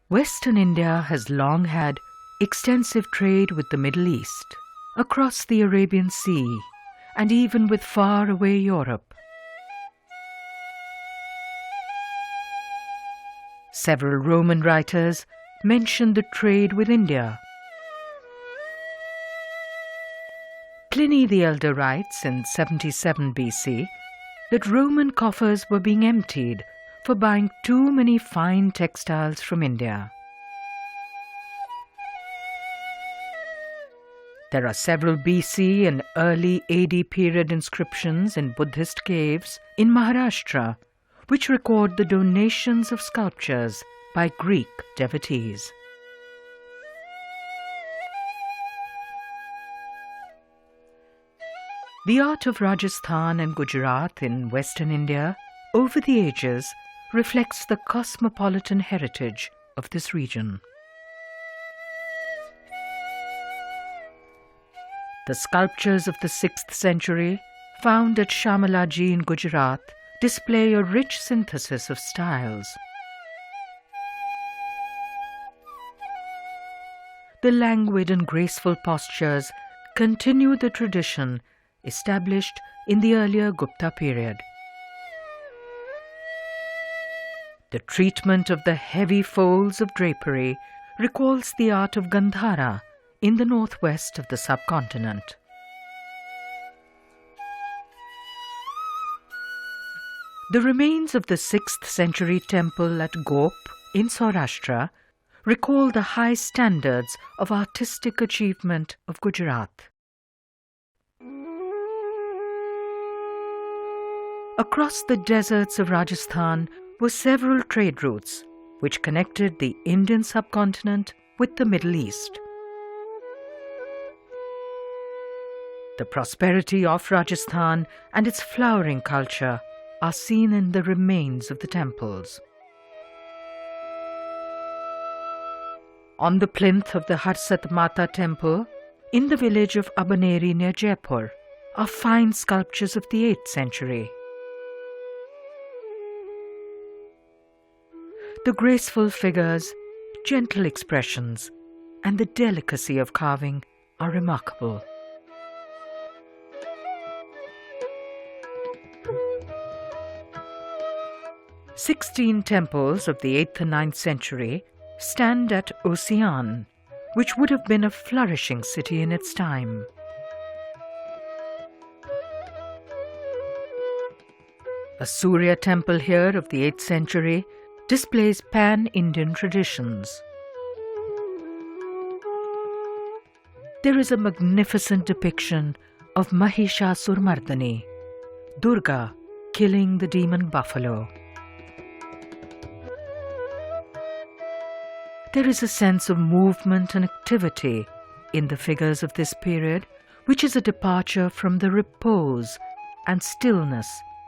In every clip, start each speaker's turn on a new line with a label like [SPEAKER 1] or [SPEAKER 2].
[SPEAKER 1] Western India has long had extensive trade with the Middle East, across the Arabian Sea, and even with far-away Europe. Several Roman writers mention the trade with India. Pliny the Elder writes in 77 BC that Roman coffers were being emptied for buying too many fine textiles from India. There are several BC and early AD period inscriptions in Buddhist caves in Maharashtra which record the donations of sculptures by Greek devotees. The art of Rajasthan and Gujarat in Western India over the ages reflects the cosmopolitan heritage of this region. The sculptures of the 6th century, found at Shamalaji in Gujarat, display a rich synthesis of styles. The languid and graceful postures continue the tradition established in the earlier Gupta period. The treatment of the heavy folds of drapery recalls the art of Gandhara in the northwest of the subcontinent. The remains of the 6th century temple at Gop in Saurashtra recall the high standards of artistic achievement of Gujarat. Across the deserts of Rajasthan were several trade routes which connected the Indian subcontinent with the Middle East. The prosperity of Rajasthan and its flowering culture are seen in the remains of the temples. On the plinth of the Harsat Mata temple, in the village of Abaneri near Jaipur, are fine sculptures of the 8th century. The graceful figures, gentle expressions, and the delicacy of carving are remarkable. "16 temples of the 8th and 9th century stand at Ossian, which would have been a flourishing city in its time. A Surya Temple here of the 8th century displays pan-Indian traditions. There is a magnificent depiction of Mahishasur-Mardani, Durga killing the demon buffalo. There is a sense of movement and activity in the figures of this period, which is a departure from the repose and stillness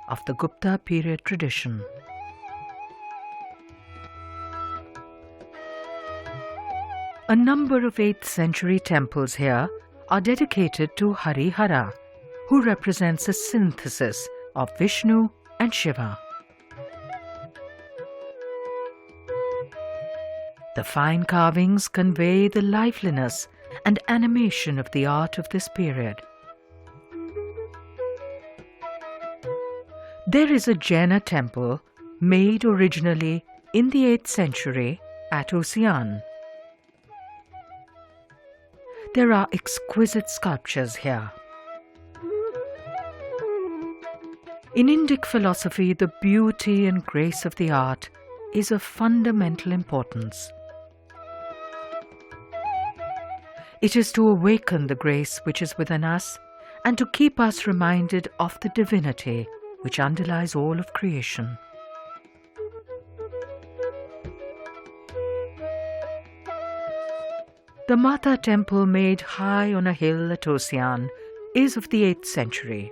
[SPEAKER 1] of the Gupta period tradition. A number of 8th century temples here are dedicated to Harihara, who represents a synthesis of Vishnu and Shiva. The fine carvings convey the liveliness and animation of the art of this period. There is a Jaina temple made originally in the 8th century at Ossian. There are exquisite sculptures here. In Indic philosophy, the beauty and grace of the art is of fundamental importance. It is to awaken the grace which is within us and to keep us reminded of the divinity which underlies all of creation. The Mata temple made high on a hill at Ossian is of the 8th century.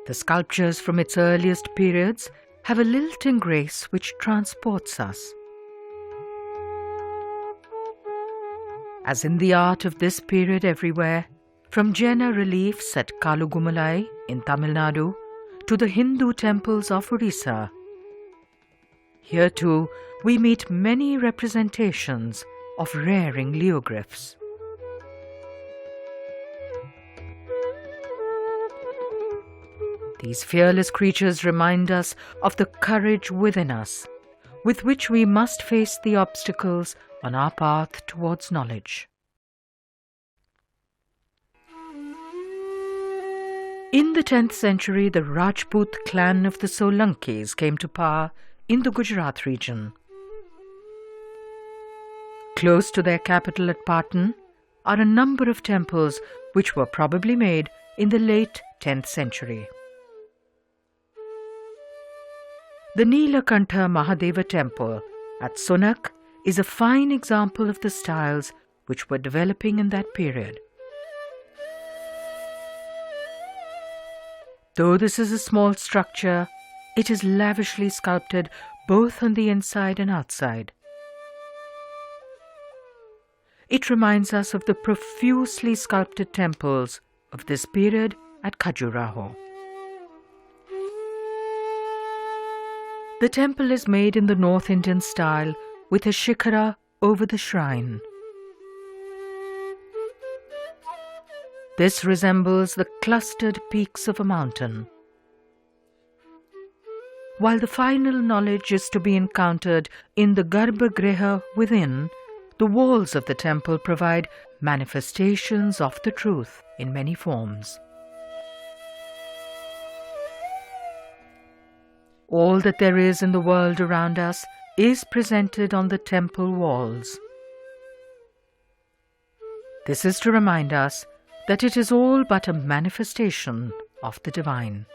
[SPEAKER 1] The sculptures from its earliest periods have a lilting grace which transports us. As in the art of this period everywhere, from Jaina reliefs at Kalugumalai in Tamil Nadu to the Hindu temples of Orissa, Here too we meet many representations of rearing leogryphs. These fearless creatures remind us of the courage within us, with which we must face the obstacles on our path towards knowledge. In the 10th century, the Rajput clan of the Solankis came to power in the Gujarat region. Close to their capital at Patan are a number of temples which were probably made in the late 10th century. The Neelakanta Mahadeva Temple at Sunak is a fine example of the styles which were developing in that period. Though this is a small structure, it is lavishly sculpted both on the inside and outside. It reminds us of the profusely sculpted temples of this period at Khajuraho. The temple is made in the North Indian style with a shikhara over the shrine. This resembles the clustered peaks of a mountain. While the final knowledge is to be encountered in the Garbhagriha within, the walls of the temple provide manifestations of the truth in many forms. All that there is in the world around us is presented on the temple walls. This is to remind us that it is all but a manifestation of the divine.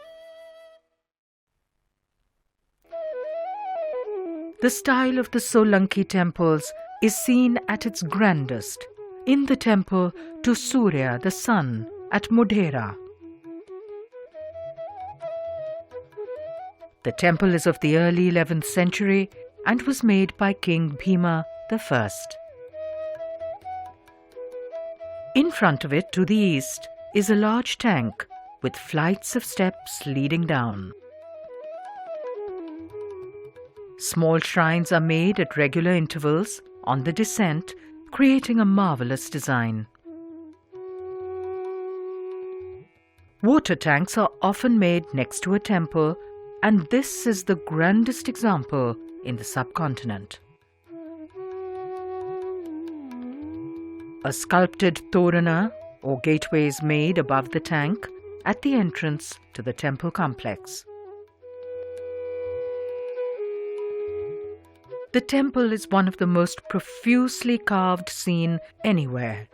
[SPEAKER 1] The style of the Solanki temples is seen at its grandest in the temple to Surya, the sun, at Modhera. The temple is of the early 11th century and was made by King Bhima I. In front of it, to the east, is a large tank with flights of steps leading down. Small shrines are made at regular intervals on the descent, creating a marvelous design. Water tanks are often made next to a temple, and this is the grandest example in the subcontinent. A sculpted torana or gateway is made above the tank at the entrance to the temple complex. The temple is one of the most profusely carved seen anywhere.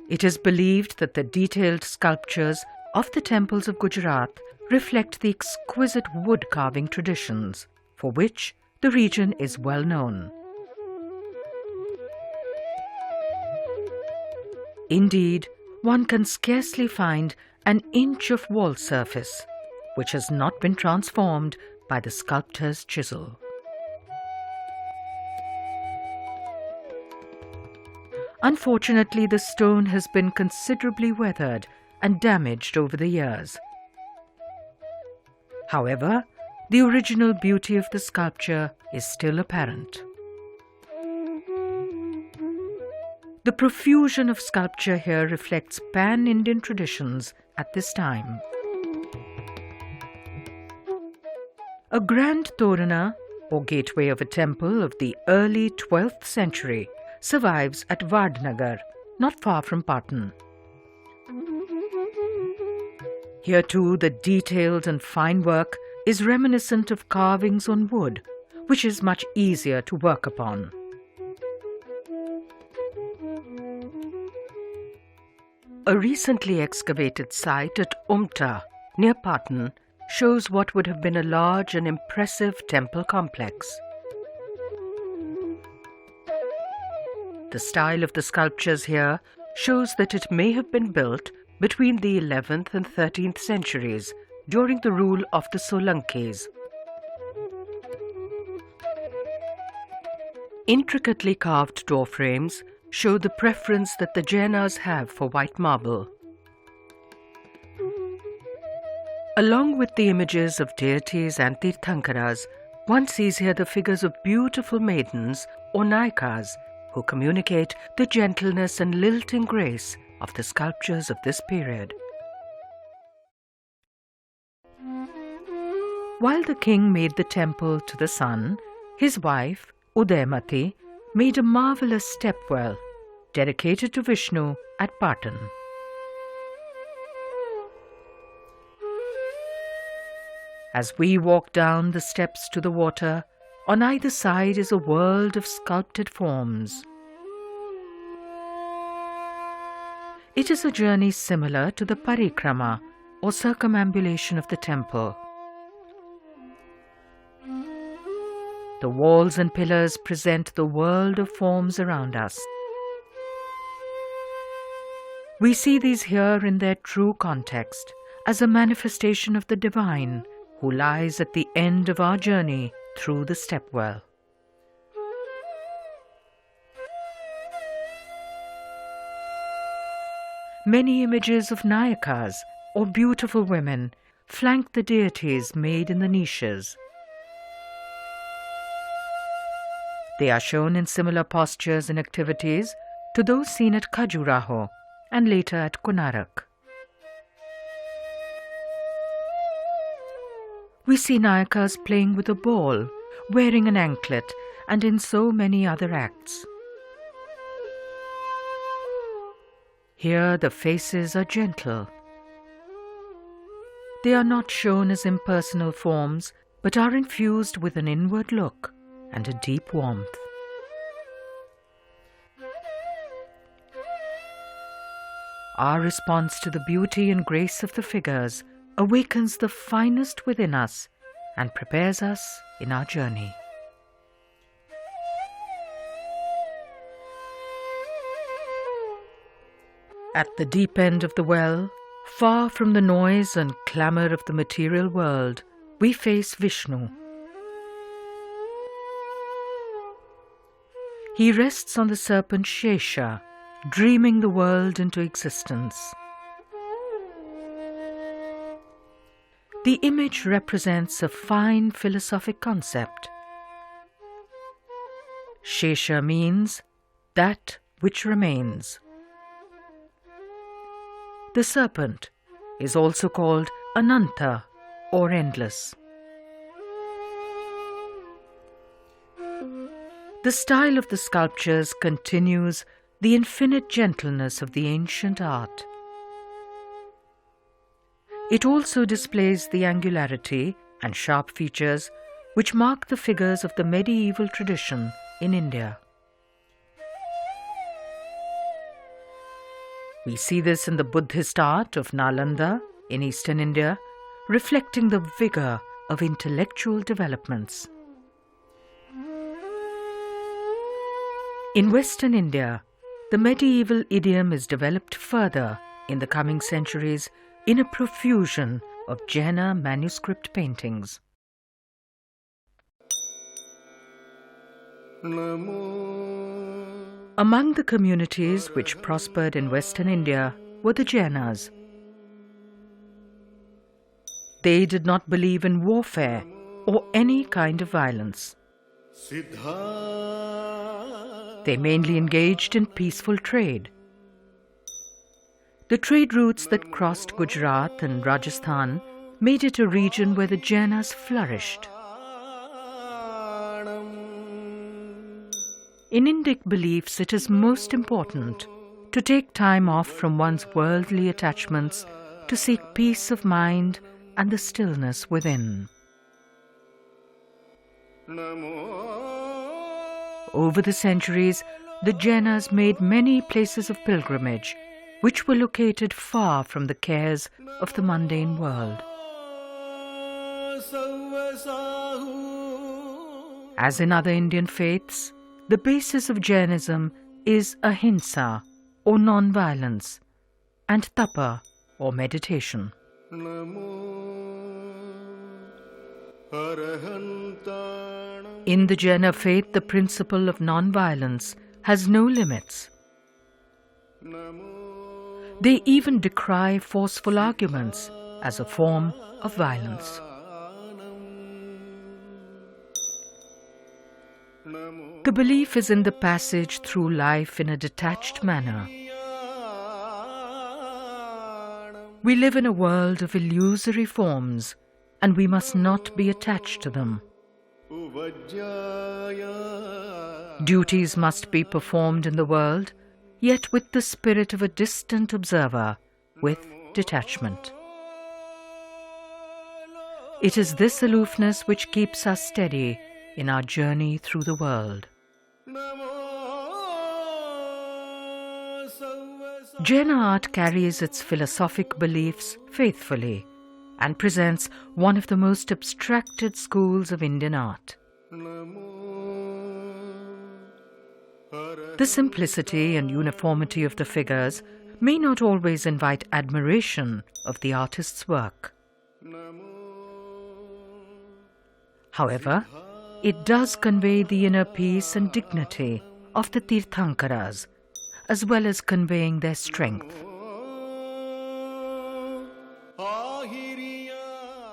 [SPEAKER 1] It is believed that the detailed sculptures of the temples of Gujarat reflect the exquisite wood carving traditions for which the region is well known. Indeed, one can scarcely find an inch of wall surface which has not been transformed by the sculptor's chisel. Unfortunately, the stone has been considerably weathered and damaged over the years. However, the original beauty of the sculpture is still apparent. The profusion of sculpture here reflects pan-Indian traditions at this time. A grand torana, or gateway of a temple of the early 12th century, survives at Vadnagar, not far from Patan. Here too, the detailed and fine work is reminiscent of carvings on wood, which is much easier to work upon. A recently excavated site at Umta, near Patan, shows what would have been a large and impressive temple complex. The style of the sculptures here shows that it may have been built between the 11th and 13th centuries during the rule of the Solankis. Intricately carved door frames show the preference that the Jainas have for white marble. Along with the images of deities and Tirthankaras, one sees here the figures of beautiful maidens or Nayikas who communicate the gentleness and lilting grace of the sculptures of this period. While the king made the temple to the sun, his wife, Udaymati, made a marvelous stepwell dedicated to Vishnu at Patan. As we walk down the steps to the water, on either side is a world of sculpted forms. It is a journey similar to the parikrama or circumambulation of the temple. The walls and pillars present the world of forms around us. We see these here in their true context as a manifestation of the divine who lies at the end of our journey through the stepwell. Many images of Nayikas or beautiful women flank the deities made in the niches. They are shown in similar postures and activities to those seen at Khajuraho and later at Konarak. We see Nayikas playing with a ball, wearing an anklet, and in so many other acts. Here the faces are gentle. They are not shown as impersonal forms, but are infused with an inward look and a deep warmth. Our response to the beauty and grace of the figures awakens the finest within us and prepares us in our journey. At the deep end of the well, far from the noise and clamour of the material world, we face Vishnu. He rests on the serpent Shesha, dreaming the world into existence. The image represents a fine philosophic concept. Shesha means that which remains. The serpent is also called Ananta or endless. The style of the sculptures continues the infinite gentleness of the ancient art. It also displays the angularity and sharp features which mark the figures of the medieval tradition in India. We see this in the Buddhist art of Nalanda in eastern India, reflecting the vigour of intellectual developments. In Western India, the medieval idiom is developed further in the coming centuries in a profusion of Jaina manuscript paintings. Among the communities which prospered in Western India were the Jainas. They did not believe in warfare or any kind of violence. They mainly engaged in peaceful trade. The trade routes that crossed Gujarat and Rajasthan made it a region where the Jainas flourished. In Indic beliefs, it is most important to take time off from one's worldly attachments to seek peace of mind and the stillness within. Over the centuries, the Jainas made many places of pilgrimage, which were located far from the cares of the mundane world. As in other Indian faiths, the basis of Jainism is ahimsa, or non-violence, and tapa, or meditation. In the Jaina faith, the principle of non-violence has no limits. They even decry forceful arguments as a form of violence. The belief is in the passage through life in a detached manner. We live in a world of illusory forms, and we must not be attached to them. Duties must be performed in the world, yet with the spirit of a distant observer, with detachment. It is this aloofness which keeps us steady in our journey through the world. Jaina art carries its philosophic beliefs faithfully and presents one of the most abstracted schools of Indian art. The simplicity and uniformity of the figures may not always invite admiration of the artist's work. However, it does convey the inner peace and dignity of the Tirthankaras, as well as conveying their strength.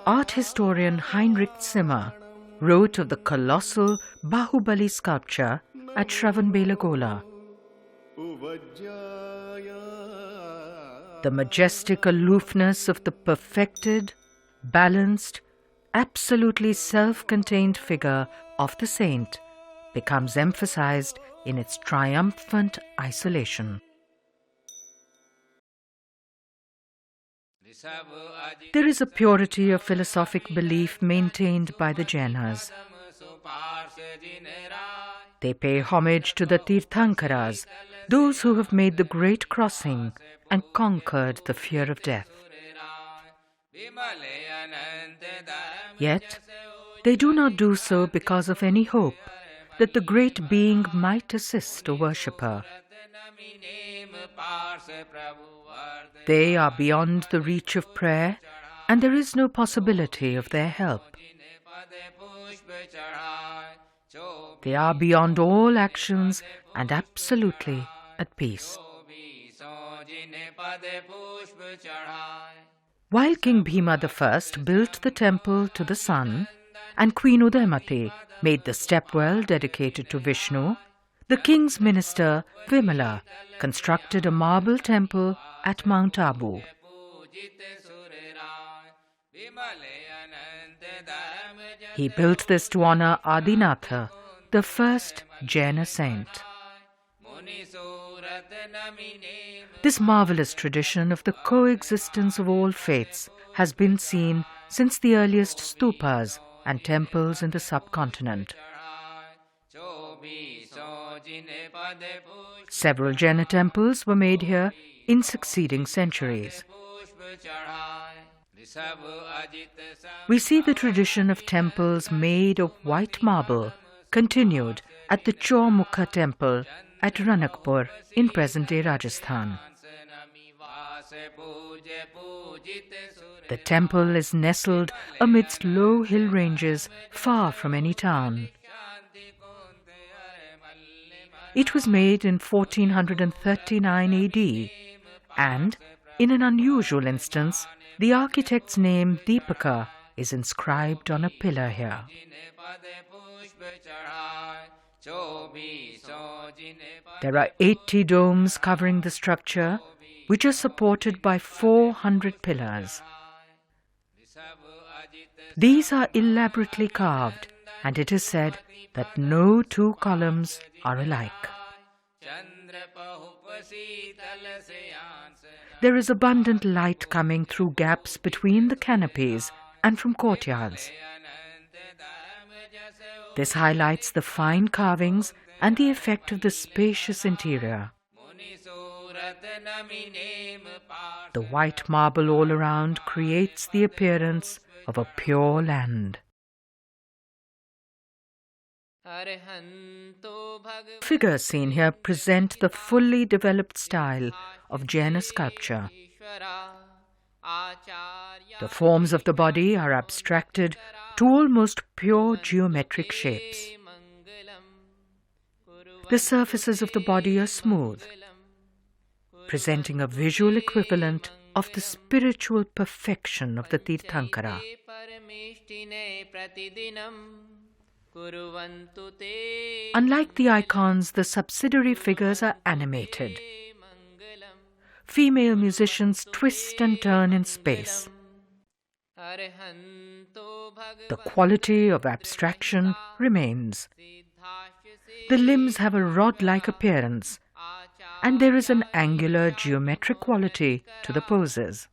[SPEAKER 1] Art historian Heinrich Zimmer wrote of the colossal Bahubali sculpture at Shravanbelagola. The majestic aloofness of the perfected, balanced, absolutely self-contained figure of the saint becomes emphasized in its triumphant isolation. There is a purity of philosophic belief maintained by the Jainas. They pay homage to the Tirthankaras, those who have made the great crossing and conquered the fear of death. Yet, they do not do so because of any hope that the great being might assist a worshipper. They are beyond the reach of prayer, and there is no possibility of their help. They are beyond all actions and absolutely at peace. While King Bhima I built the temple to the sun, and Queen Udayamati made the stepwell dedicated to Vishnu, the king's minister Vimala constructed a marble temple at Mount Abu. He built this to honor Adinatha, the first Jaina saint. This marvelous tradition of the coexistence of all faiths has been seen since the earliest stupas and temples in the subcontinent. Several Jaina temples were made here in succeeding centuries. We see the tradition of temples made of white marble continued at the Tomica Temple at Ranakpur in present-day Rajasthan. The temple is nestled amidst low hill ranges far from any town. It was made in 1439 AD, and, in an unusual instance, the architect's name Deepaka is inscribed on a pillar here. There are 80 domes covering the structure, which are supported by 400 pillars. These are elaborately carved, and it is said that no two columns are alike. There is abundant light coming through gaps between the canopies and from courtyards. This highlights the fine carvings and the effect of the spacious interior. The white marble all around creates the appearance of a pure land. Figures seen here present the fully developed style of Jaina sculpture. The forms of the body are abstracted to almost pure geometric shapes. The surfaces of the body are smooth, presenting a visual equivalent of the spiritual perfection of the Tirthankara. Unlike the icons, the subsidiary figures are animated. Female musicians twist and turn in space. The quality of abstraction remains. The limbs have a rod-like appearance, and there is an angular geometric quality to the poses.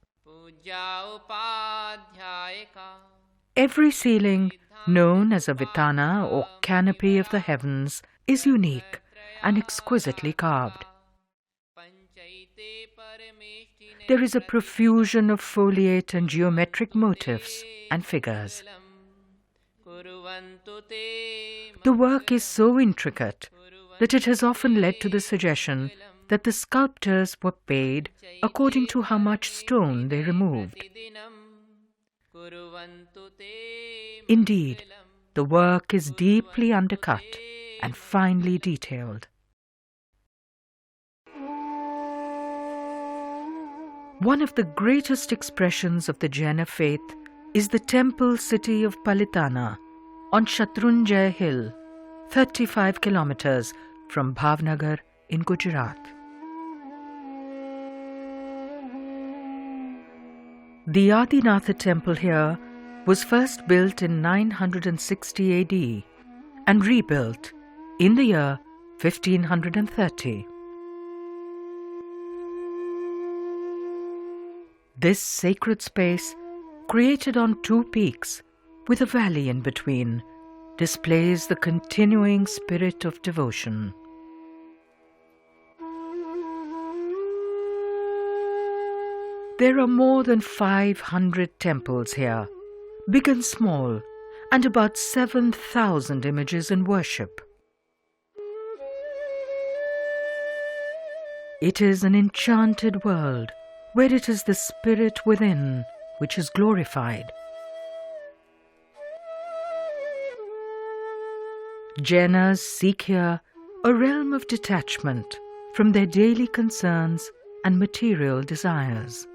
[SPEAKER 1] Every ceiling, known as a vitana or canopy of the heavens, is unique and exquisitely carved. There is a profusion of foliate and geometric motifs and figures. The work is so intricate that it has often led to the suggestion that the sculptors were paid according to how much stone they removed. Indeed, the work is deeply undercut and finely detailed. One of the greatest expressions of the Jaina faith is the temple city of Palitana on Shatrunjay Hill, 35 kilometers from Bhavnagar in Gujarat. The Adinatha temple here was first built in 960 AD and rebuilt in the year 1530. This sacred space, created on two peaks with a valley in between, displays the continuing spirit of devotion. There are more than 500 temples here, big and small, and about 7,000 images in worship. It is an enchanted world where it is the spirit within which is glorified. Jainas seek here a realm of detachment from their daily concerns and material desires.